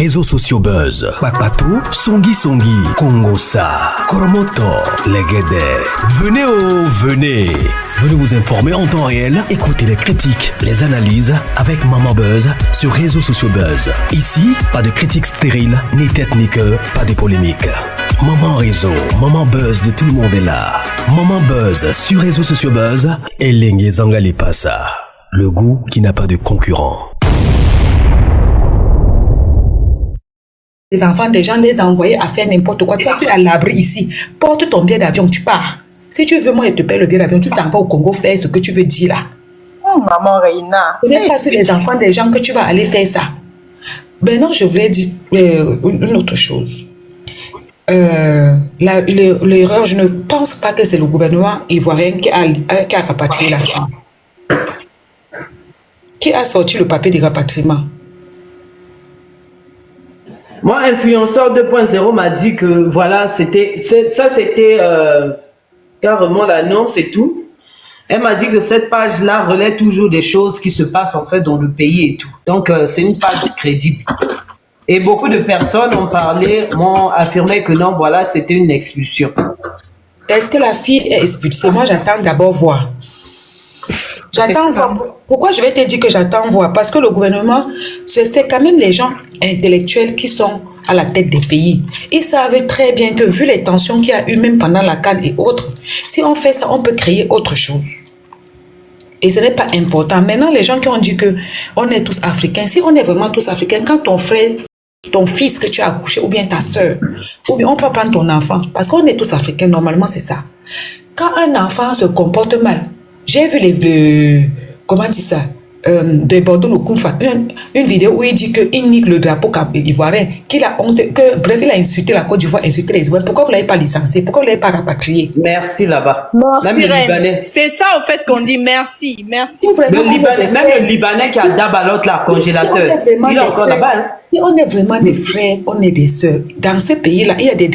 réseaux sociaux buzz. Bakpatou, Songi Songi, Kongosa, Koromoto, Legede. Venez venez. Venez vous informer en temps réel. Écoutez les critiques, les analyses avec Maman Buzz sur réseaux sociaux buzz. Ici, pas de critiques stériles, ni tête ni queue, pas de polémique. Maman Réseau, Maman Buzz de tout le monde est là. Maman Buzz sur réseaux sociaux buzz et Lengue Zangali Passa. Le goût qui n'a pas de concurrent. Les enfants des gens les envoyer à faire n'importe quoi. Toi, tu es à l'abri ici. Porte ton billet d'avion, tu pars. Si tu veux, moi, je te paye le billet d'avion. Tu t'en vas au Congo faire ce que tu veux dire là. Oh, maman Reina. Ce n'est pas sur les enfants des gens que tu vas aller faire ça. Maintenant, je voulais dire une autre chose. L'erreur, je ne pense pas que c'est le gouvernement ivoirien qui a rapatrié la femme. Qui a sorti le papier de rapatriement? Moi, Influenceur 2.0 m'a dit que voilà, c'était carrément l'annonce et tout. Elle m'a dit que cette page-là relaie toujours des choses qui se passent en fait dans le pays et tout. Donc, c'est une page crédible. Et beaucoup de personnes m'ont affirmé que non, voilà, c'était une expulsion. Est-ce que la fille est expulsée? Moi, j'attends d'abord voir. J'attends voir. Pourquoi je vais te dire que j'attends voir? Parce que le gouvernement, c'est quand même les gens intellectuels qui sont à la tête des pays. Ils savent très bien que vu les tensions qu'il y a eu même pendant la CAN et autres, si on fait ça, on peut créer autre chose. Et ce n'est pas important. Maintenant, les gens qui ont dit que on est tous africains, si on est vraiment tous africains, quand ton frère, ton fils que tu as accouché, ou bien ta soeur, ou bien on peut prendre ton enfant, parce qu'on est tous africains, normalement c'est ça. Quand un enfant se comporte mal, j'ai vu comment dire ça, de Bordeaux le Koumfa, une vidéo où il dit qu'il nique le drapeau ivoirien, qu'il a honte, bref, il a insulté la Côte d'Ivoire, insulté les Ivoiriens. Pourquoi vous ne l'avez pas licencié? Pourquoi vous ne l'avez pas rapatrié? Merci là-bas. Même le Libanais. C'est ça, au fait, qu'on dit merci. Merci. Même le Libanais qui a d'abord là, congélateur, il est encore là-bas. Hein? Si on est vraiment des frères, on est des sœurs. Dans ces pays-là, il y a des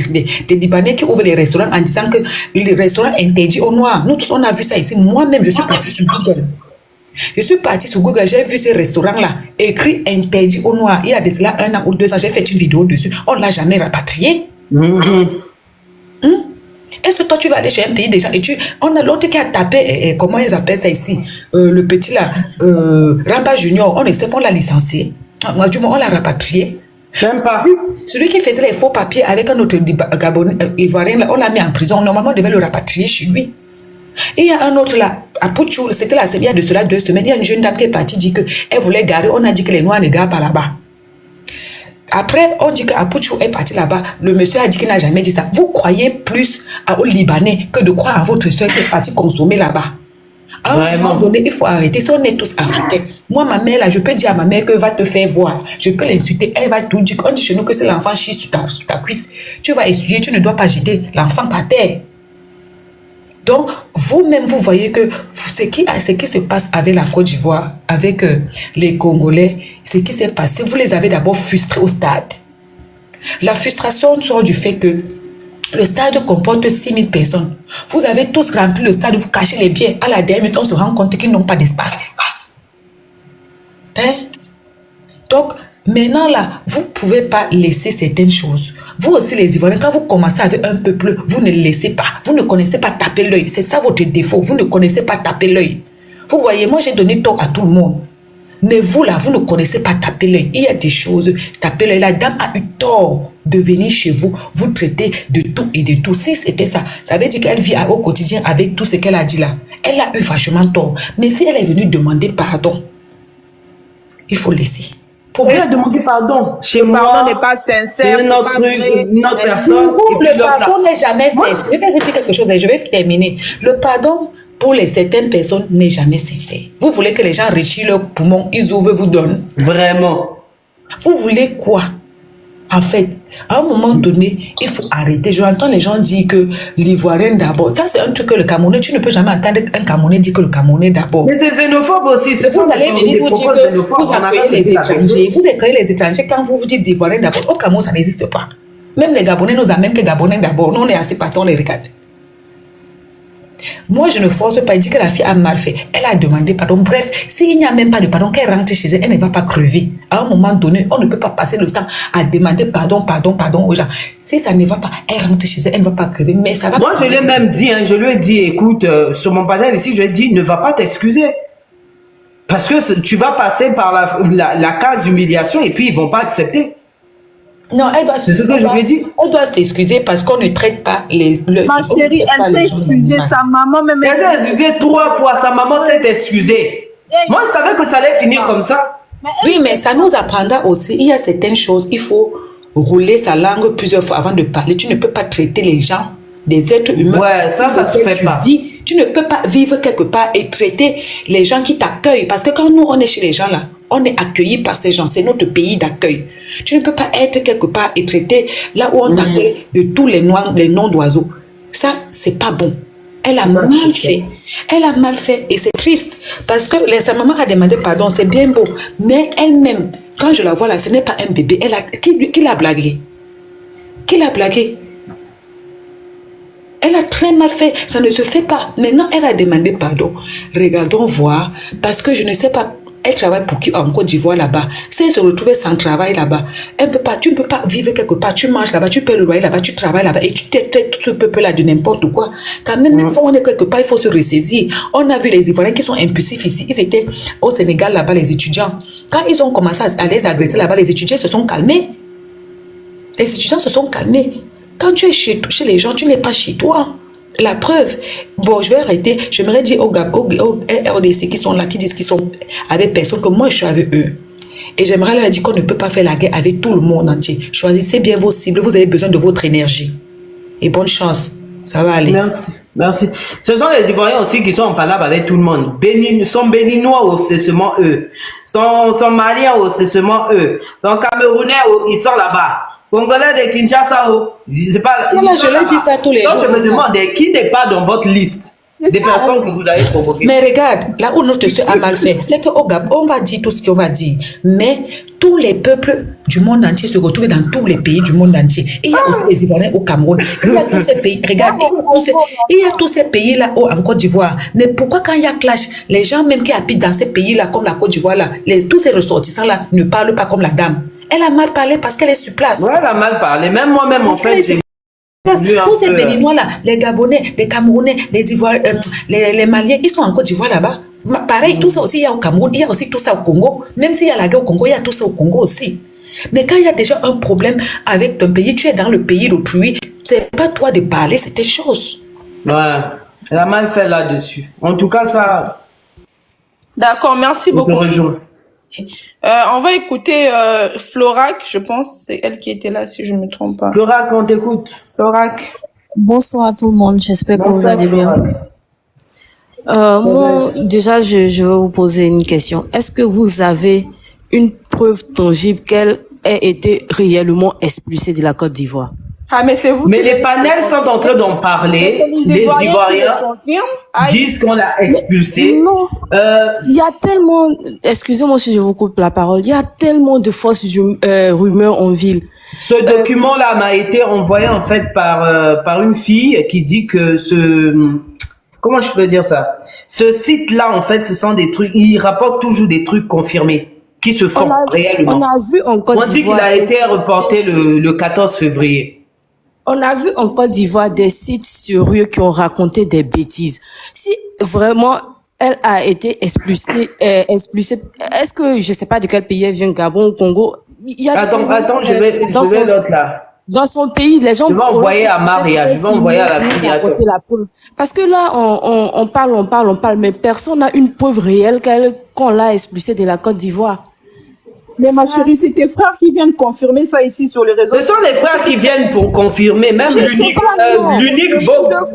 Libanais qui ouvrent les restaurants en disant que les restaurants interdits aux Noirs. Nous tous, on a vu ça ici. Moi-même, je suis partie sur Google. J'ai vu ces restaurants-là, écrit interdit aux Noirs. Il y a de cela 1 an ou 2 ans, j'ai fait une vidéo dessus. On ne l'a jamais rapatrié. Est-ce que toi, tu vas aller chez un pays des gens et on a l'autre qui a tapé, comment ils appellent ça ici, le petit là, Ramba Junior, on ne sait pas, on l'a licencié. On l'a rapatrié. Même pas. Celui qui faisait les faux papiers avec un autre Gabonais, Ivoirien, là, on l'a mis en prison. Normalement, on devait le rapatrier chez lui. Et il y a un autre là, à Pouchou, c'était là, il y a de cela 2 semaines, il y a une jeune dame qui est partie, dit qu'elle voulait garer, on a dit que les Noirs ne garent pas là-bas. Après, on dit qu'à Pouchou est parti là-bas, le monsieur a dit qu'il n'a jamais dit ça. Vous croyez plus aux Libanais que de croire à votre soeur qui est partie consommer là-bas. À un moment donné, il faut arrêter. Si on est tous africains, moi, ma mère, là, je peux dire à ma mère que va te faire voir. Je peux l'insulter. Elle va tout dire. On dit chez nous que c'est l'enfant chie sur ta cuisse. Tu vas essuyer, tu ne dois pas jeter l'enfant par terre. Donc, vous-même, vous voyez que ce qui se passe avec la Côte d'Ivoire, avec les Congolais, ce qui s'est passé, vous les avez d'abord frustrés au stade. La frustration sort du fait que le stade comporte 6000 personnes. Vous avez tous rempli le stade, vous cachez les biens. À la dernière minute, on se rend compte qu'ils n'ont pas d'espace. Hein? Donc, maintenant là, vous ne pouvez pas laisser certaines choses. Vous aussi les Ivoiriens, quand vous commencez avec un peuple, vous ne le laissez pas. Vous ne connaissez pas taper l'œil. C'est ça votre défaut. Vous ne connaissez pas taper l'œil. Vous voyez, moi j'ai donné tort à tout le monde. Mais vous là, vous ne connaissez pas taper l'œil. Il y a des choses, taper l'œil. La dame a eu tort de venir chez vous, vous traiter de tout et de tout. Si c'était ça, ça veut dire qu'elle vit au quotidien avec tout ce qu'elle a dit là. Elle a eu vachement tort. Mais si elle est venue demander pardon, il faut laisser. Elle a demandé pardon. Chez moi, pardon n'est pas sincère. C'est notre personne. Le pardon n'est jamais sincère. Je vais vous dire quelque chose et je vais terminer. Le pardon pour certaines personnes n'est jamais sincère. Vous voulez que les gens réchissent leurs poumons, ils ouvrent, vous donnent. Vraiment. Vous voulez quoi? En fait, à un moment donné, il faut arrêter. J'entends les gens dire que l'Ivoirien d'abord. Ça, c'est un truc que le Camerounais, tu ne peux jamais entendre un Camerounais dire que le Camerounais d'abord. Mais c'est xénophobe aussi. Vous allez venir vous dire que vous accueillez les étrangers. Vous accueillez les étrangers quand vous vous dites d'Ivoirien d'abord. Au Cameroun, ça n'existe pas. Même les Gabonais nous amènent que Gabonais d'abord. Nous, on est assis par terre, on les regarde. Moi, je ne force pas. Il dit que la fille a mal fait. Elle a demandé pardon. Bref, s'il n'y a même pas de pardon, qu'elle rentre chez elle, elle ne va pas crever. À un moment donné, on ne peut pas passer le temps à demander pardon aux gens. Si ça ne va pas, elle rentre chez elle, elle ne va pas crever. Mais ça va. Moi, je l'ai même dit, hein, je lui ai dit, écoute, sur mon panel ici, je lui ai dit, ne va pas t'excuser. Parce que tu vas passer par la case humiliation et puis ils ne vont pas accepter. Non, elle va. C'est ce que je lui ai dit. On doit s'excuser parce qu'on ne traite pas Ma chérie, elle s'est excusée, sa maman même. Elle s'est excusée 3 fois, sa maman s'est excusée. Moi, je savais que ça allait finir comme ça. Oui, mais ça nous apprendra aussi. Il y a certaines choses, il faut rouler sa langue plusieurs fois avant de parler. Tu ne peux pas traiter les gens, des êtres humains. Ouais, ça se fait pas. Tu ne peux pas vivre quelque part et traiter les gens qui t'accueillent. Parce que quand nous, on est chez les gens là, on est accueillis par ces gens. C'est notre pays d'accueil. Tu ne peux pas être quelque part et traiter là où on t'accueille de tous les noms d'oiseaux. Ça, c'est pas bon. Elle a mal fait. Elle a mal fait et c'est triste. Parce que sa maman a demandé pardon, c'est bien beau. Mais elle-même, quand je la vois là, ce n'est pas un bébé. Qui l'a blagué? Qui l'a blagué? Elle a très mal fait. Ça ne se fait pas. Maintenant, elle a demandé pardon. Regardons voir. Parce que je ne sais pas. Elle travaille pour qui en Côte d'Ivoire là-bas. Si elle se retrouvait sans travail là-bas, tu ne peux pas vivre quelque part. Tu manges là-bas, tu payes le loyer là-bas, tu travailles là-bas et tu traites tout ce peuple-là de n'importe quoi. Quand même, quand on est quelque part, il faut se ressaisir. On a vu les Ivoiriens qui sont impulsifs ici. Ils étaient au Sénégal là-bas, les étudiants. Quand ils ont commencé à les agresser là-bas, les étudiants se sont calmés. Les étudiants se sont calmés. Quand tu es chez les gens, tu n'es pas chez toi. La preuve, bon, je vais arrêter. J'aimerais dire aux RDC qui sont là, qui disent qu'ils sont avec personne, que moi je suis avec eux. Et j'aimerais leur dire qu'on ne peut pas faire la guerre avec tout le monde entier. Choisissez bien vos cibles, vous avez besoin de votre énergie. Et bonne chance, ça va aller. Merci, merci. Ce sont les Ivoiriens aussi qui sont en palabre avec tout le monde. Sont béninois, c'est seulement eux. Sont maliens, c'est seulement eux. Sont camerounais, ils sont là-bas. Congolais de Kinshasa, je sais pas. Je l'ai dit ça tous les jours. Donc je me demande qui n'est pas dans votre liste des personnes que vous avez provoquées. Mais regarde, là où notre soeur a mal fait, c'est qu'au Gabon, on va dire tout ce qu'on va dire. Mais tous les peuples du monde entier se retrouvent dans tous les pays du monde entier. Il y a aussi les Ivoiriens au Cameroun. Il y a tous ces pays. Regarde, il y a tous ces pays-là en Côte d'Ivoire. Mais pourquoi quand il y a clash, les gens même qui habitent dans ces pays-là, comme la Côte d'Ivoire, là, tous ces ressortissants-là ne parlent pas comme la dame? Elle a mal parlé parce qu'elle est sur place. Ouais, elle a mal parlé. Même moi-même, en fait, j'ai... Tous ces Béninois-là, les Gabonais, les Camerounais, les Ivoiriens, les Maliens, ils sont en Côte d'Ivoire là-bas. Pareil, tout ça aussi, il y a au Cameroun, il y a aussi tout ça au Congo. Même s'il y a la guerre au Congo, il y a tout ça au Congo aussi. Mais quand il y a déjà un problème avec ton pays, tu es dans le pays d'autrui, c'est pas toi de parler, c'est tes choses. Ouais, elle a mal fait là-dessus. En tout cas, ça... D'accord, merci beaucoup. On va écouter Florac, je pense. C'est elle qui était là, si je ne me trompe pas. Florac, on t'écoute. Florac. Bonsoir à tout le monde, j'espère que vous allez bien. Moi, déjà, je vais vous poser une question. Est-ce que vous avez une preuve tangible qu'elle ait été réellement expulsée de la Côte d'Ivoire? Ah, mais c'est vous. Mais les panels sont en train d'en parler. Les Ivoiriens disent qu'on l'a expulsée. Non. Il y a tellement, excusez-moi si je vous coupe la parole, il y a tellement de fausses rumeurs en ville. Ce document-là m'a été envoyé en fait par une fille qui dit que comment je peux dire ça? Ce site-là, en fait, ce sont des trucs, il rapporte toujours des trucs confirmés qui se font réellement. On a vu en Côte d'Ivoire. On dit qu'il a été reporté le 14 février. On a vu en Côte d'Ivoire des sites sérieux qui ont raconté des bêtises. Si vraiment elle a été expulsée, est-ce que je sais pas de quel pays elle vient, Gabon, Congo? Attends, je vais l'autre là. Dans son pays, les gens... Je vais envoyer à Maria, je vais envoyer à la fille. Parce que là, on parle, mais personne n'a une preuve réelle qu'on l'a expulsée de la Côte d'Ivoire. Mais ma chérie, c'est tes frères qui viennent confirmer ça ici sur les réseaux. Ce sont les frères qui viennent pour confirmer, même l'unique Boker.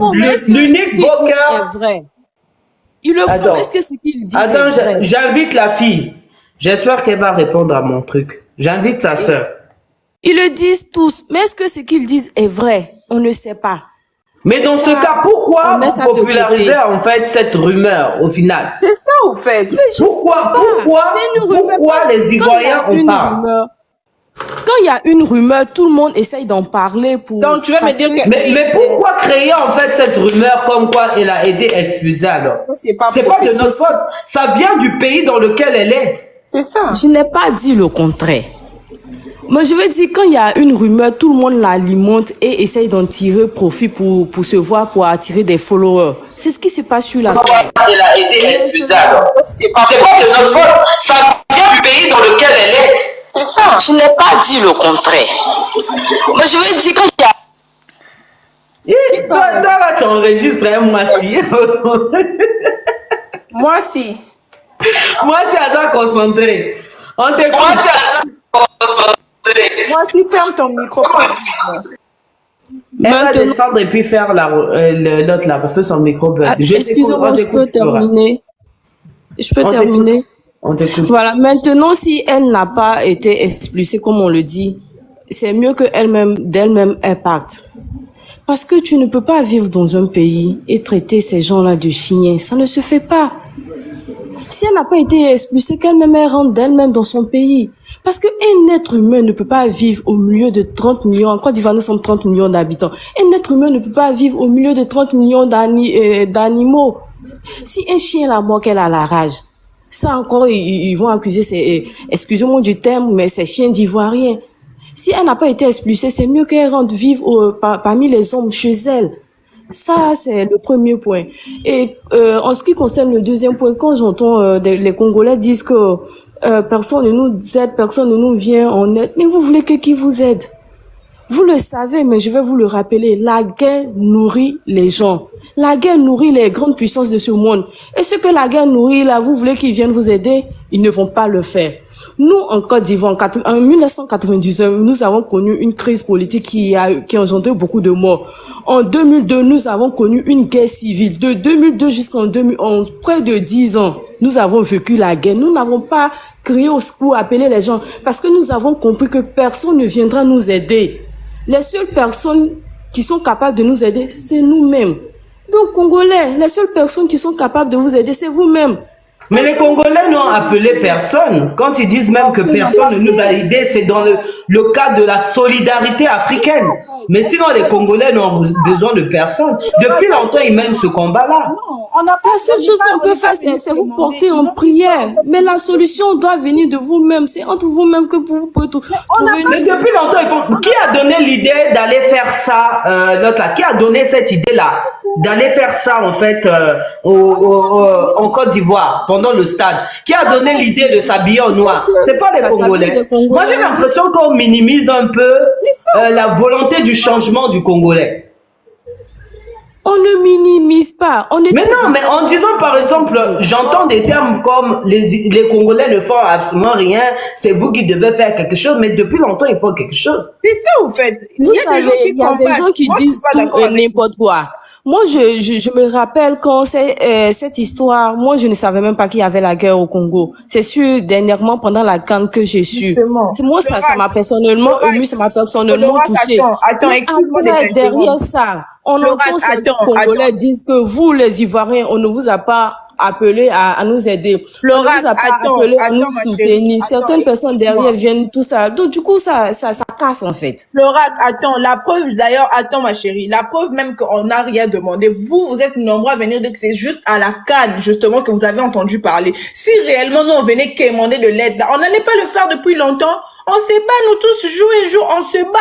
Il le font, est-ce que ce qu'il dit est vrai? Attends, j'invite la fille. J'espère qu'elle va répondre à mon truc. J'invite sa sœur. Ils le disent tous, mais est-ce que ce qu'ils disent est vrai? On ne sait pas. Mais dans ce cas, pourquoi vous popularisez en fait cette rumeur au final? C'est ça au fait. Pourquoi les Ivoiriens en parlent? Quand il y a une rumeur, tout le monde essaye d'en parler pour... Donc, tu veux me dire que... Mais pourquoi créer en fait cette rumeur comme quoi elle a été expulsée alors? C'est pas de notre faute. Ça vient du pays dans lequel elle est. C'est ça. Je n'ai pas dit le contraire. Moi, je veux dire, quand il y a une rumeur, tout le monde l'alimente et essaye d'en tirer profit pour se voir, pour attirer des followers. C'est ce qui se passe sur la terre. Elle a été expulsée alors. C'est pas de notre faute. Ça vient du pays dans lequel elle est. C'est ça. Je n'ai pas dit le contraire. Moi, je veux dire, quand il y a... Toi, là, tu enregistres, hein, moi, si. Moi, si. Moi, c'est à ça concentré. On t'écoute. Moi, si, ferme ton micro. Elle va descendre et puis faire l'autre là, parce que son micro bug. Excusez-moi, je peux terminer. Je peux terminer. On t'écoute. Voilà, maintenant, si elle n'a pas été expulsée, comme on le dit, c'est mieux que d'elle-même, elle parte. Parce que tu ne peux pas vivre dans un pays et traiter ces gens-là de chiens. Ça ne se fait pas. Si elle n'a pas été expulsée, qu'elle-même elle rentre d'elle-même dans son pays. Parce qu'un être humain ne peut pas vivre au milieu de 30 millions. En Côte d'Ivoire, nous sommes 30 millions d'habitants. Un être humain ne peut pas vivre au milieu de 30 millions d'animaux. Si un chien la mort qu'elle a la rage, ça encore, ils vont accuser excusez-moi du terme, mais ces chiens d'ivoiriens. Si elle n'a pas été expulsée, c'est mieux qu'elle rentre vivre parmi les hommes chez elle. Ça, c'est le premier point. Et en ce qui concerne le deuxième point, quand j'entends les Congolais disent que personne ne nous aide, personne ne nous vient en aide, mais vous voulez que qui vous aide? Vous le savez, mais je vais vous le rappeler, la guerre nourrit les gens. La guerre nourrit les grandes puissances de ce monde. Et ce que la guerre nourrit, là, vous voulez qu'ils viennent vous aider? Ils ne vont pas le faire. Nous, en Côte d'Ivoire, en 1999, nous avons connu une crise politique qui a engendré beaucoup de morts. En 2002, nous avons connu une guerre civile. De 2002 jusqu'en 2011, près de 10 ans, nous avons vécu la guerre. Nous n'avons pas crié au secours, appelé les gens, parce que nous avons compris que personne ne viendra nous aider. Les seules personnes qui sont capables de nous aider, c'est nous-mêmes. Donc, Congolais, les seules personnes qui sont capables de vous aider, c'est vous-même. Mais les Congolais n'ont appelé personne. Quand ils disent même que personne ne nous a aidés, c'est dans le cadre de la solidarité africaine. Mais sinon, les Congolais n'ont besoin de personne. Depuis longtemps, ils mènent ce combat-là. La seule chose qu'on peut faire, c'est vous porter en prière. Mais la solution doit venir de vous-même. C'est entre vous-même que vous pouvez tout trouver. Mais depuis longtemps, qui a donné l'idée d'aller faire ça, l'autre là? Qui a donné cette idée-là? D'aller faire ça, en fait, en Côte d'Ivoire, pendant le stade. Qui a donné l'idée de s'habiller en noir? C'est pas les Congolais. Moi, j'ai l'impression qu'on minimise un peu la volonté du changement du Congolais. On ne minimise pas. Mais non, mais en disant par exemple, j'entends des termes comme les Congolais ne font absolument rien, c'est vous qui devez faire quelque chose, mais depuis longtemps, ils font quelque chose. C'est ça, en fait. Vous savez, il y a des gens qui disent tout et n'importe quoi. Moi, je me rappelle quand cette histoire, moi, je ne savais même pas qu'il y avait la guerre au Congo. C'est sûr, dernièrement, pendant la CAN que j'ai su. Moi, ça m'a personnellement ému, ça m'a personnellement touché. Attends, après, derrière ça, on entend ces Congolais dire que vous, les Ivoiriens, on ne vous a pas appelé à nous aider. On ne vous a pas appelé à nous soutenir. Certaines personnes derrière viennent tout ça. Donc, du coup, ça casse, en fait. Florac, attends, la preuve, d'ailleurs, attends, ma chérie, la preuve même qu'on n'a rien demandé. Vous êtes nombreux à venir dire que c'est juste à la CAN, justement, que vous avez entendu parler. Si réellement, nous, on venait quémander de l'aide, là, on n'allait pas le faire depuis longtemps. On se bat, nous tous, jour et jour, on se bat.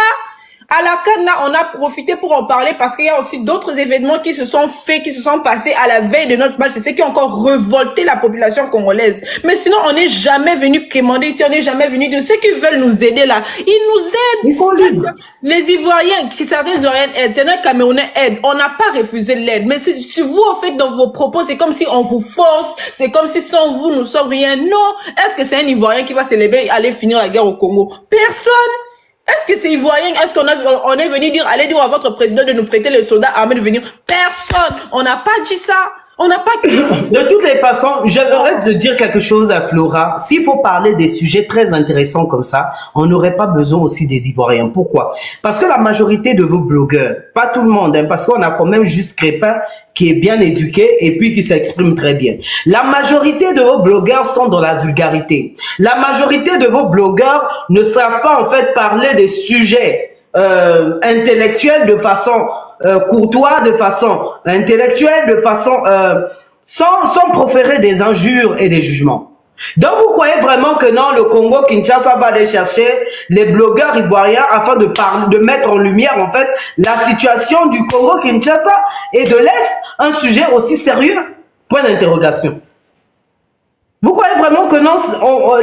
À la CAN, là, on a profité pour en parler parce qu'il y a aussi d'autres événements qui se sont faits, qui se sont passés à la veille de notre match. C'est ce qui a encore révolté la population congolaise. Mais sinon, on n'est jamais venu quémander ici, on n'est jamais venu de ceux qui veulent nous aider là. Ils nous aident. Ils sont libres. Les Ivoiriens, certains Ivoiriens aident, certains Camerounais aident. On n'a pas refusé l'aide. Mais si vous, en fait, dans vos propos, c'est comme si on vous force, c'est comme si sans vous, nous sommes rien. Non. Est-ce que c'est un Ivoirien qui va se lever et aller finir la guerre au Congo? Personne. Est-ce que c'est ivoirien? Est-ce qu'on est venu dire, allez dire à votre président de nous prêter les soldats armés de venir? Personne. On n'a pas dit ça. On n'a pas... De toutes les façons, j'aimerais te dire quelque chose à Flora. S'il faut parler des sujets très intéressants comme ça, on n'aurait pas besoin aussi des Ivoiriens. Pourquoi? Parce que la majorité de vos blogueurs, pas tout le monde, hein, parce qu'on a quand même juste Crépin qui est bien éduqué et puis qui s'exprime très bien. La majorité de vos blogueurs sont dans la vulgarité. La majorité de vos blogueurs ne savent pas en fait parler des sujets intellectuels de façon courtois, de façon intellectuelle, de façon sans proférer des injures et des jugements. Donc vous croyez vraiment que non, le Congo Kinshasa va aller chercher les blogueurs ivoiriens afin de mettre en lumière en fait la situation du Congo Kinshasa et de l'Est, un sujet aussi sérieux? Point d'interrogation. Vous croyez vraiment que non,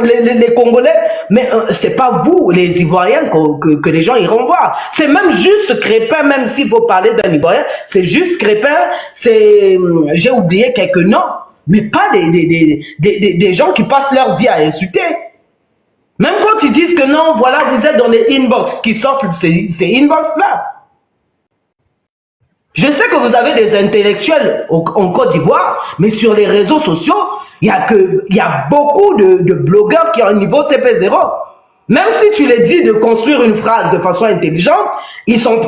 les Congolais, mais c'est pas vous, les Ivoiriens, que les gens iront voir. C'est même juste Crépin, même s'il faut parler d'un Ivoirien, c'est juste Crépin, c'est, j'ai oublié quelques noms, mais pas des gens qui passent leur vie à insulter. Même quand ils disent que non, voilà, vous êtes dans les inbox, qui sortent ces inbox-là. Je sais que vous avez des intellectuels en Côte d'Ivoire, mais sur les réseaux sociaux, il y a beaucoup de blogueurs qui ont un niveau CP0. Même si tu les dis de construire une phrase de façon intelligente, ils sont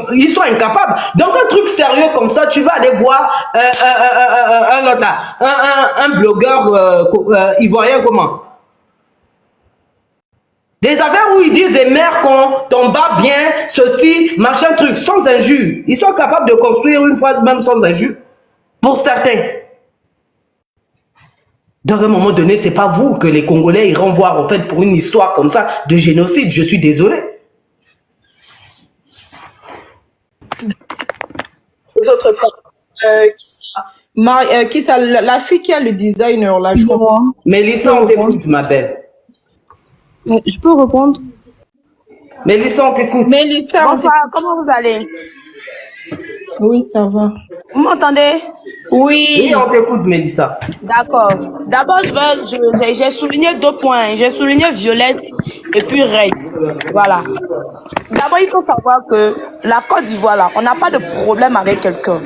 incapables. Donc un truc sérieux comme ça, tu vas aller voir un blogueur ivoirien comment? Des affaires où ils disent des mères qu'on t'en bat bien, ceci, machin truc, sans injure. Ils sont capables de construire une phrase même sans injure. Pour certains. Dans un moment donné, c'est pas vous que les Congolais iront voir en fait pour une histoire comme ça de génocide. Je suis désolé. Les autres qui ça, la fille qui a le designer là, je crois. Mélissa, on t'écoute, ma belle. Je peux répondre? Mélissa, on t'écoute. Mélissa, Bonsoir, comment vous allez? oui, ça va. Vous m'entendez? Oui. Oui, on t'écoute, Mélissa. D'accord. D'abord, j'ai souligné 2 points. J'ai souligné Violette et puis Red. Voilà. D'abord, il faut savoir que la Côte d'Ivoire, là, on n'a pas de problème avec quelqu'un.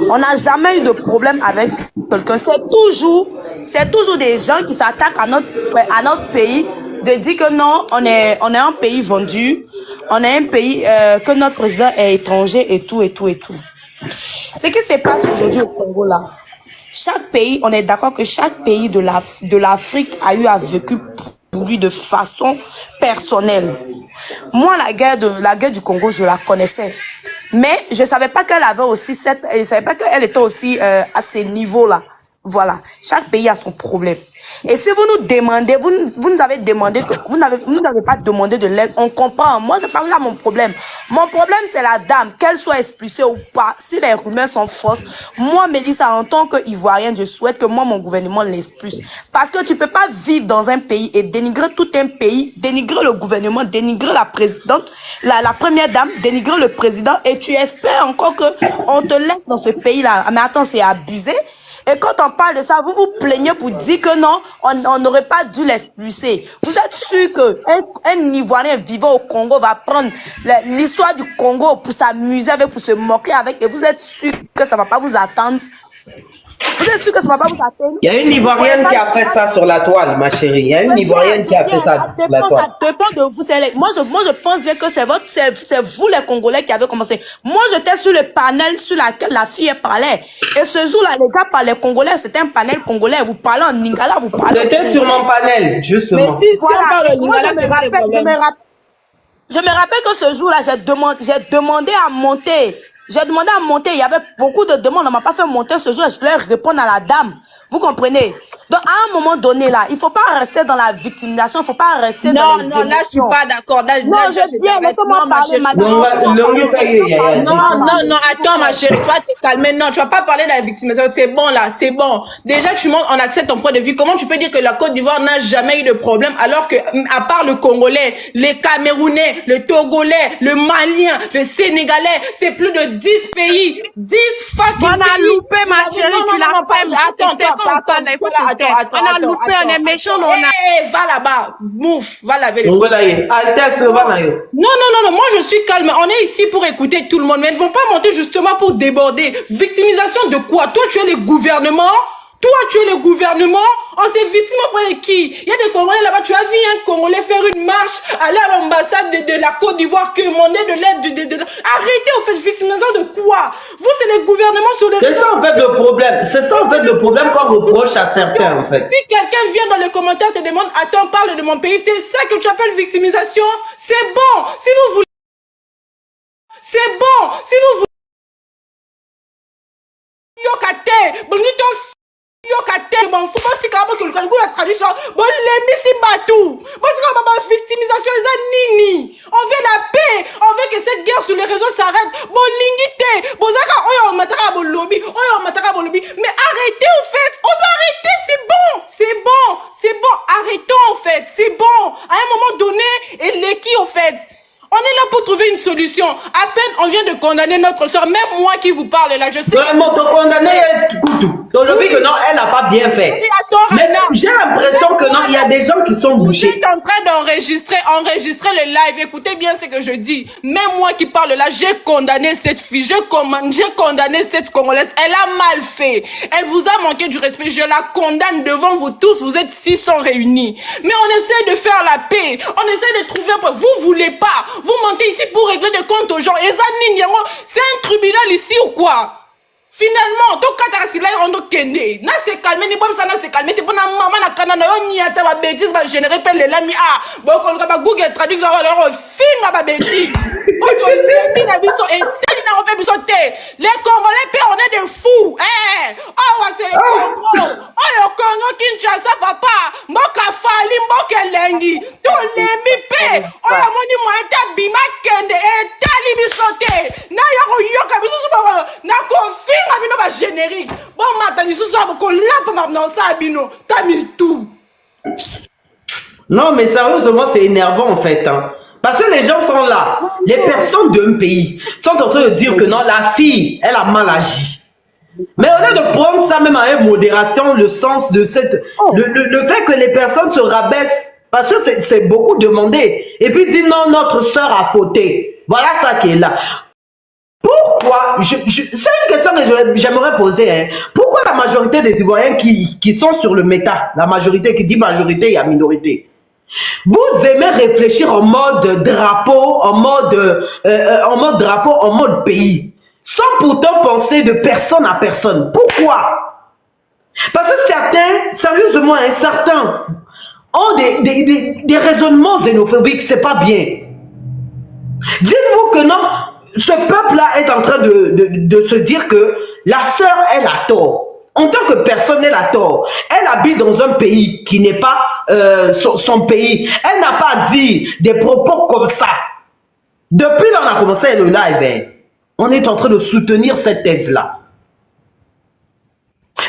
On n'a jamais eu de problème avec quelqu'un. C'est toujours des gens qui s'attaquent à notre pays, de dire que non, on est un pays vendu, on est un pays que notre président est étranger et tout. Ce qui se passe aujourd'hui au Congo là, chaque pays, on est d'accord que chaque pays de l'Afrique a eu à vécu pour lui de façon personnelle. Moi, la guerre du Congo, je la connaissais. Mais je savais pas qu'elle avait aussi je savais pas qu'elle était aussi à ces niveaux-là. Voilà. Chaque pays a son problème. Et si vous nous demandez, vous nous avez demandé que, vous n'avez pas demandé de l'aide, on comprend. Moi, c'est pas là mon problème. Mon problème, c'est la dame, qu'elle soit expulsée ou pas. Si les rumeurs sont fausses, moi, Mélissa, en tant qu'Ivoirienne, je souhaite que moi, mon gouvernement l'expulse. Parce que tu peux pas vivre dans un pays et dénigrer tout un pays, dénigrer le gouvernement, dénigrer la présidente, la première dame, dénigrer le président, et tu espères encore que on te laisse dans ce pays-là. Mais attends, c'est abusé. Et quand on parle de ça, vous vous plaignez pour dire que non, on n'aurait pas dû l'expulser. Vous êtes sûr qu'un Ivoirien vivant au Congo va prendre l'histoire du Congo pour s'amuser avec, pour se moquer avec, et vous êtes sûr que ça va pas vous attendre? Vous êtes sûr que ça va pas vous attendre? Il y a une Ivoirienne qui a fait ça sur la toile, ma chérie. Il y a une Ivoirienne qui a fait ça sur la toile. Ça dépend de vous. Moi, je pense bien que c'est vous les Congolais qui avez commencé. Moi, j'étais sur le panel sur laquelle la fille parlait. Et ce jour-là, les gars parlaient congolais. C'était un panel congolais. Vous parlez en lingala, vous parlez. C'était sur mon panel, justement. Mais si Voilà. on parle Moi, lingala, c'est pas le problème. je me rappelle que ce jour-là, j'ai demandé à monter. J'ai demandé à monter. Il y avait beaucoup de demandes. On m'a pas fait monter ce jour-là. Je voulais répondre à la dame. Vous comprenez? Donc, à un moment donné, là, il faut pas rester dans la victimisation. Il faut pas rester dans les émotions. Non, là, je suis pas d'accord. Non, je viens. Laissez-moi parler, madame. Non, attends, ma chérie, tu vas te calmer. Non, tu vas pas parler de la victimisation. C'est bon, là, c'est bon. Déjà, on accepte ton point de vue. Comment tu peux dire que la Côte d'Ivoire n'a jamais eu de problème alors que, à part le Congolais, les Camerounais, le Togolais, le Malien, le Sénégalais, c'est plus de 10 pays. 10 fucking pays. On a loupé, ma chérie, tu l'as fait. Attends, attends, là, il faut voilà, te taire. On a loupé, on est méchant, on a... Va là-bas, mouf, va laver les Donc voilà, Altesse, voilà, yo. non, moi je suis calme. On est ici pour écouter tout le monde, mais ils ne vont pas monter justement pour déborder. Victimisation de quoi? Toi, tu es le gouvernement? Toi, tu es le gouvernement? On s'est victime auprès de qui? Il y a des Congolais là-bas. Tu as vu un Congolais faire une marche, aller à l'ambassade de la Côte d'Ivoire, demander de l'aide. Arrêtez, en fait, victimisation de quoi? Vous, c'est le gouvernement sur les C'est ça en fait le problème. C'est ça en fait le problème qu'on reproche à certains en fait. Si quelqu'un vient dans les commentaires et te demande, attends, parle de mon pays, c'est ça que tu appelles victimisation? C'est bon. Si vous voulez... C'est bon. Si vous voulez... Yokate, bonito, yokate, mon fou, bon tika bo que le la tradition, bon les missi batou, bon tika ba victimisation ça nini. On veut la paix, on veut que cette guerre sur les réseaux s'arrête. Bon lingité, bon zaka oyo mataka bon lobby, oyo mataka bon lobby. Mais arrêtez en fait, on doit arrêter, c'est bon, arrêtons en fait, c'est bon. À un moment donné, et les qui en fait. On est là pour trouver une solution. À peine on vient de condamner notre soeur. Même moi qui vous parle là, je sais. Vraiment, ton condamné est Koutou. Ton lobby que non, elle n'a pas bien fait. Oui, attends, Mais Anna. j'ai l'impression que non, il y a des gens qui sont Vous bouchés. êtes en train d'enregistrer le live. Écoutez bien ce que je dis. Même moi qui parle là, j'ai condamné cette fille. J'ai condamné cette Congolaise. Elle a mal fait. Elle vous a manqué du respect. Je la condamne devant vous tous. Vous êtes 600 réunis. Mais on essaie de faire la paix. On essaie de trouver un point. Vous voulez pas. Vous montez ici pour régler des comptes aux gens. Et ça, c'est un tribunal ici ou quoi? Finalement, donc quand tu as on doit kende. Na se calmer, ni bon ça na se calmer. Tu bon na maman na kanana yo ni ata ba bêtise va générer per les lami ah. Bon quand ka ba Google traduction alors finga ba bêtise. Oto lebi na biso et teli na repé biso té. Les Congolais pe on est des fous. Oh c'est les Congo. Oh yo Congo Kinshasa papa. Mboka fali mboka lengi. To lembi pe. Oh ya moni mo eta bima kende et tali biso té. Na yo yoka biso ba na konfi abino ba générique. Bon matin ni sous ko lap maintenant ça abino. T'as mis tout. Non, mais sérieusement, c'est énervant en fait. Hein. Parce que les gens sont là. Les personnes d'un pays sont en train de dire que non, la fille, elle a mal agi. Mais au lieu de prendre ça même avec modération, le sens de cette... Le fait que les personnes se rabaissent, parce que c'est beaucoup demandé. Et puis dire non, notre soeur a fauté. Voilà ça qui est là. Pourquoi, c'est une question que j'aimerais poser, hein. Pourquoi la majorité des Ivoiriens qui sont sur le méta, la majorité qui dit majorité, il y a minorité, vous aimez réfléchir en mode drapeau, en mode pays, sans pourtant penser de personne à personne. Pourquoi? Parce que certains, sérieusement, hein, certains ont des raisonnements xénophobiques, c'est pas bien. Dites-vous que non, ce peuple-là est en train de se dire que la sœur, elle a tort. En tant que personne, elle a tort. Elle habite dans un pays qui n'est pas son pays. Elle n'a pas dit des propos comme ça. Depuis là, on a commencé le live, hein, on est en train de soutenir cette thèse-là.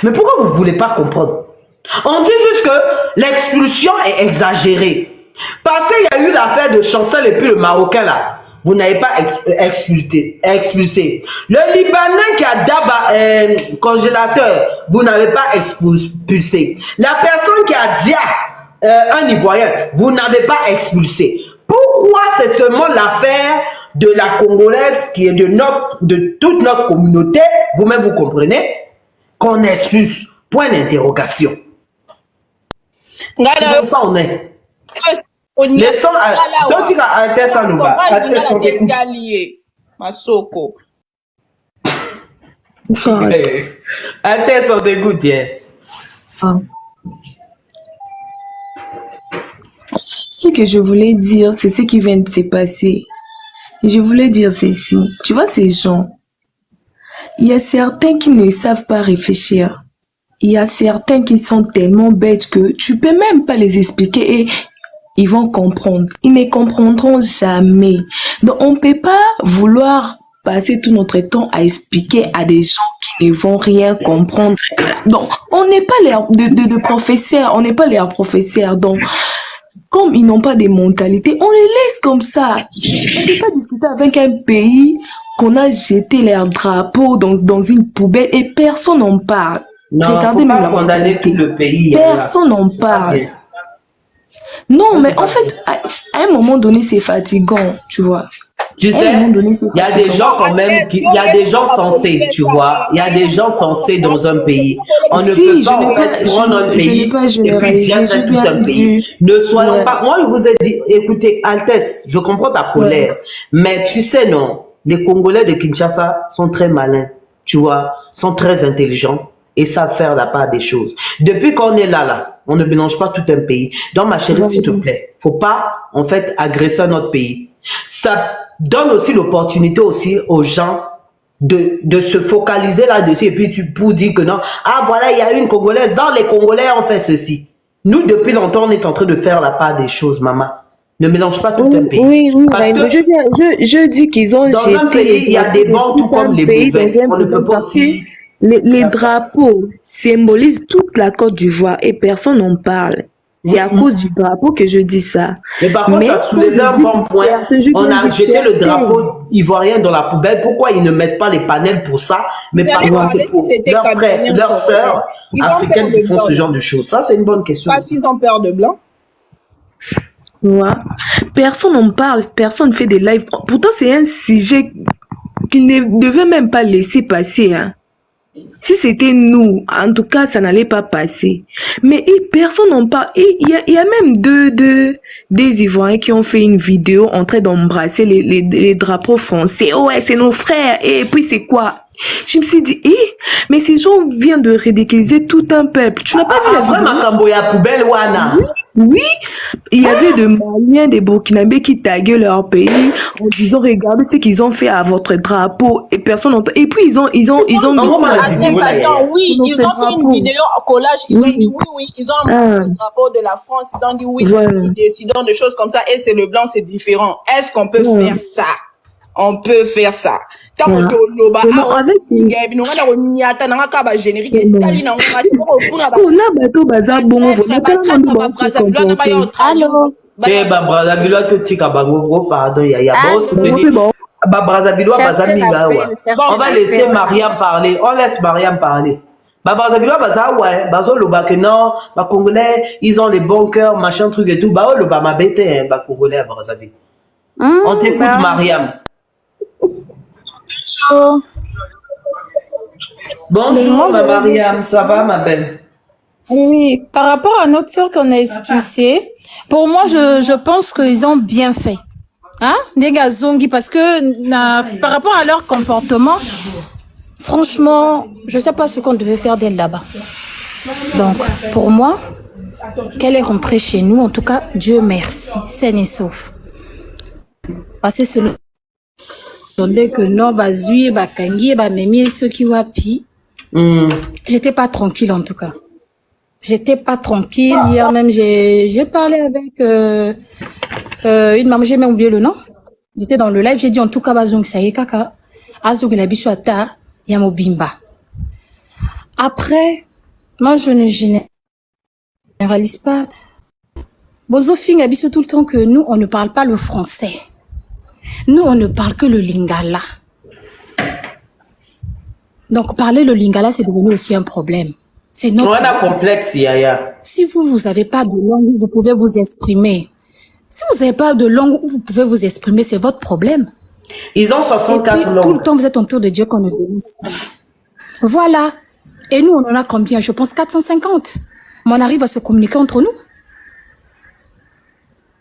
Mais pourquoi vous ne voulez pas comprendre? On dit juste que l'expulsion est exagérée. Parce qu'il y a eu l'affaire de Chancel et puis le Marocain là. Vous n'avez pas expulsé. Le Libanais qui a d'abord congélateur, vous n'avez pas expulsé. La personne qui a dia un Ivoirien, vous n'avez pas expulsé. Pourquoi c'est seulement l'affaire de la Congolaise qui est de toute notre communauté, vous-même vous comprenez, qu'on expulse? Point d'interrogation. C'est comme ça on est. Laissons toi tu as un test à nous bas. Masoko. Un test on dégoûte. Ce que je voulais dire, c'est ce qui vient de se passer. Je voulais dire ceci. Tu vois ces gens, il y a certains qui ne savent pas réfléchir. Il y a certains qui sont tellement bêtes que tu peux même pas les expliquer et ils vont comprendre. Ils ne comprendront jamais. Donc, on ne peut pas vouloir passer tout notre temps à expliquer à des gens qui ne vont rien comprendre. Donc, on n'est pas leurs de professeurs. On n'est pas leurs professeurs. Donc, comme ils n'ont pas de mentalité, on les laisse comme ça. On ne peut pas discuter avec un pays qu'on a jeté leurs drapeaux dans une poubelle et personne n'en parle. Non, Regardez faut même pas la condamner tout mentalité. le pays. Personne n'en C'est pas parle. bien. Non, Ça, mais c'est en pas bien. fait, à un moment donné, c'est fatigant, tu vois. Tu À un moment sais, donné, c'est il y a des fatigant. gens quand même, il y a des gens sensés, tu vois. Il y a des gens sensés dans un pays. On ne peut Si, je pas n'ai en pas, fait prendre un je n'ai pays pas et puis généralisé, dire c'est j'ai tout bien un pays. vu. Ne soyons Ouais, pas. Moi, je vous ai dit, écoutez, Altesse, je comprends ta ouais. colère, mais tu sais non, les Congolais de Kinshasa sont très malins, tu vois, sont très intelligents et savent faire la part des choses. Depuis qu'on est là, on ne mélange pas tout un pays. Donc, ma chérie, s'il te plaît, faut pas en fait agresser notre pays. Ça donne aussi l'opportunité aussi aux gens de se focaliser là-dessus et puis pour dire que non, ah voilà, il y a une Congolaise, dans les Congolais on fait ceci. Nous, depuis longtemps, on est en train de faire la part des choses, maman. Ne mélange pas tout un pays. Oui, Parce que je dis qu'ils ont dans un jeté les pays, il y a des drapeaux bons de tout tout un comme les pays dans mauvais. un On ne peut pays pas parce que aussi les faire ça. drapeaux symbolisent toute la Côte d'Ivoire et personne n'en parle. C'est à cause du drapeau que je dis ça. Mais par contre, Mais ça quand soulevait je un dis bon point. je On viens a de jeté le certains. drapeau ivoirien dans la poubelle. Pourquoi ils ne mettent pas les panels pour ça? Mais Vous par allez contre, c'est parler si pour c'était leurs frères, Camerounais ou leurs Congolais. sœurs Ils ont peur africaines qui de font blanc, ce non? genre de choses. Ça, c'est une bonne question Parce aussi. qu'ils ont peur de blanc. Ouais. Personne n'en parle, personne ne fait des lives. Pourtant, c'est un sujet qu'il ne devait même pas laisser passer, hein. Si c'était nous, en tout cas, ça n'allait pas passer. Mais personne n'en parle. Et il y a même des Ivoiriens qui ont fait une vidéo en train d'embrasser les drapeaux français. Ouais, c'est nos frères. Et puis, c'est quoi? Je me suis dit, mais ces gens viennent de ridiculiser tout un peuple. Tu n'as pas vu la Après, vidéo? Makamboya poubelle, Wana. Oui, il y avait des Maliens, des Burkinabés qui taguaient leur pays en disant regardez ce qu'ils ont fait à votre drapeau et personne n'en parle. Et puis ils ont mis Comment ça la vidéo, là, Attends, oui, sur ils notre ont fait une drapeau. vidéo en collage. Ils ont Oui. dit oui, ils ont embrassé Ah, le drapeau de la France. Ils ont dit oui, voilà. ils décident de choses comme ça. Et c'est le blanc, c'est différent. Est-ce qu'on peut Ouais. faire ça? On peut faire ça. Tant Ouais. que loba, Vraiment, avec ces- générique, Parce qu'on a bateau bazar bon, on va tellement de bon se comporter. Allô? Eh, bah, Brazzaville, tout tika bango, gros, pardon, y a Ah, bon Bon, souvenir. bon. Bah, Brazzaville, Cherchez Bazamiga, ouais. l'appel, On va cherchez laisser l'appel. Mariam parler. On laisse Mariam parler. Bah, Brazzaville, Baza, ouais. Bazo, le que non, bah, Congolais, ils ont les bons cœurs, machin, truc et tout. Bah, oh, le bah, ma bête, hein, bah, Congolais à Brazzaville. On t'écoute, Bah, Mariam. oh, Bonjour, ma je vais Mariam. dire Ça va, ma belle? Oui, par rapport à notre sœur qu'on a expulsée, pour moi, je pense qu'ils ont bien fait. Hein? Des gars zongi, parce que par rapport à leur comportement, franchement, je sais pas ce qu'on devait faire d'elle là-bas. Donc, pour moi, qu'elle est rentrée chez nous, en tout cas, Dieu merci, saine et sauf. Parce que selon que non, bazui, bakangi, bamemi, ceux qui wapi, j'étais pas tranquille en tout cas. J'étais pas tranquille. Hier même, j'ai parlé avec une maman, j'ai même oublié le nom. J'étais dans le live, j'ai dit en tout cas, bazong, ça y est, kaka. Azong la bichota, yamobimba. Après, moi, je ne généralise pas. Bozo Fing biso tout le temps que nous, on ne parle pas le français. Nous, on ne parle que le lingala. Donc, parler le lingala, c'est devenu aussi un problème. C'est notre On a complexe, Yaya. Si vous n'avez pas de langue où vous pouvez vous exprimer, si vous n'avez pas de langue où vous pouvez vous exprimer, c'est votre problème. Ils ont Et 64 puis, tout le langues. temps, vous êtes autour de Dieu qu'on ne dénonce pas. Voilà. Et nous, on en a combien? Je pense 450. Mais on arrive à se communiquer entre nous.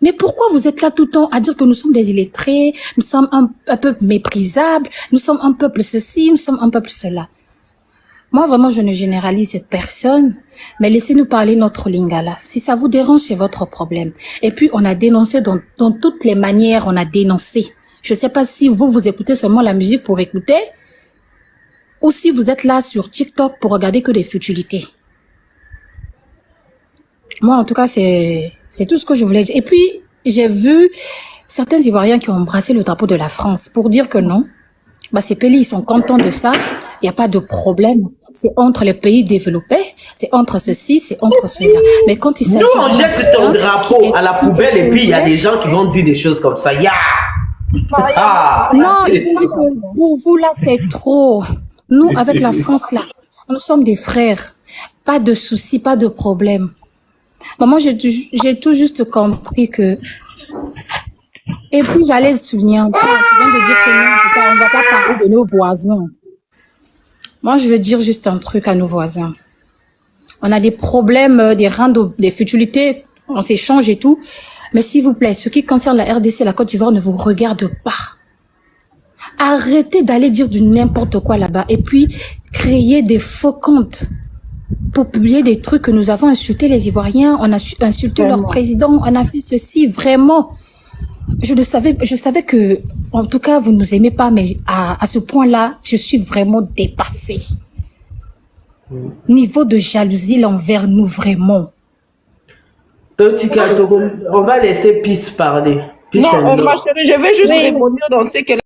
Mais pourquoi vous êtes là tout le temps à dire que nous sommes des illettrés, nous sommes un peuple méprisable, nous sommes un peuple ceci, nous sommes un peuple cela? Moi, vraiment, je ne généralise personne, mais laissez-nous parler notre lingala. Si ça vous dérange, c'est votre problème. Et puis, on a dénoncé dans toutes les manières, on a dénoncé. Je ne sais pas si vous écoutez seulement la musique pour écouter, ou si vous êtes là sur TikTok pour regarder que des futilités. Moi, en tout cas, c'est tout ce que je voulais dire. Et puis, j'ai vu certains Ivoiriens qui ont embrassé le drapeau de la France pour dire que non, bah, ces pays, ils sont contents de ça. Il n'y a pas de problème. C'est entre les pays développés, c'est entre ceci, c'est entre cela. Mais quand il s'agit Nous, on d'un jette ton Africain drapeau qui est- à la qui est poubelle et puis il y a congolais, des gens qui vont dire des choses comme ça. Ya! Ah! non, je dis que pour vous là, c'est trop. Nous, avec la France là, nous sommes des frères. pas de souci, pas de problème. Moi, j'ai tout juste compris que... Et puis, j'allais souligner un point. Tu viens de dire que non, on ne va pas parler de nos voisins. Moi, je veux dire juste un truc à nos voisins. On a des problèmes, des reins, des futilités, on s'échange et tout. Mais s'il vous plaît, ce qui concerne la RDC et la Côte d'Ivoire ne vous regarde pas. Arrêtez d'aller dire du n'importe quoi là-bas et puis créer des faux comptes pour publier des trucs que nous avons insulté les Ivoiriens, on a insulté leur président, on a fait ceci, vraiment. Je savais que, en tout cas, vous ne nous aimez pas, mais à ce point-là, je suis vraiment dépassée. Niveau de jalousie envers nous, vraiment. On va laisser Peace parler. Peace Non, and love. ma chérie, je vais juste répondre dans ce qu'elle